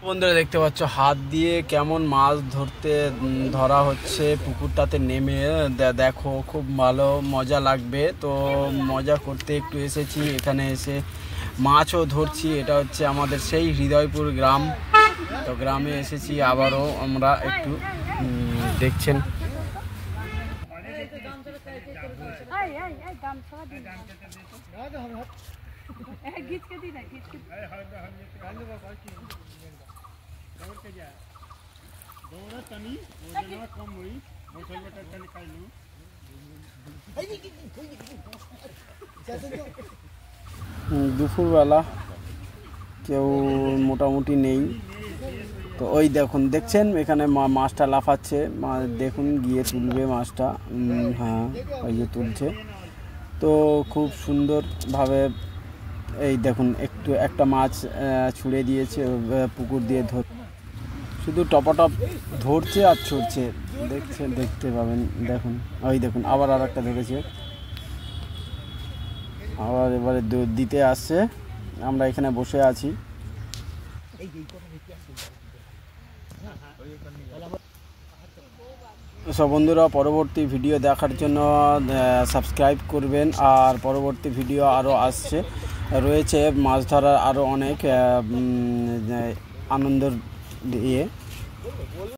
বন্ধুরা দেখতে পাচ্ছ হাত দিয়ে কেমন মাছ ধরা হচ্ছে পুকুরটাতে নেমে। দেখো খুব ভালো মজা লাগবে। তো মজা করতে একটু এসেছি, এখানে এসে মাছও ধরছি। এটা হচ্ছে আমাদের সেই হৃদয়পুর গ্রাম। তো গ্রামে এসেছি আবারও আমরা একটু দেখছেন। দুপুরবেলা কেউ মোটামুটি নেই। তো ওই দেখছেন এখানে মাছটা লাফাচ্ছে। দেখুন গিয়ে তুলবে মাছটা। হ্যাঁ, ওই যে তুলছে। তো খুব সুন্দরভাবে এই দেখুন একটা মাছ ছুঁড়ে দিয়েছে পুকুর দিয়ে শুধু টপাটপ ধরছে আর ছুটছে। দেখতে পাবেন। দেখুন আবার আর একটা ধরেছে, আবার এবারে দিতে আসছে। আমরা এখানে বসে আছি। সব বন্ধুরা পরবর্তী ভিডিও দেখার জন্য সাবস্ক্রাইব করবেন। আর পরবর্তী ভিডিও আরও রয়েছে মাছ ধরার আরও অনেক আনন্দের ইয়ে।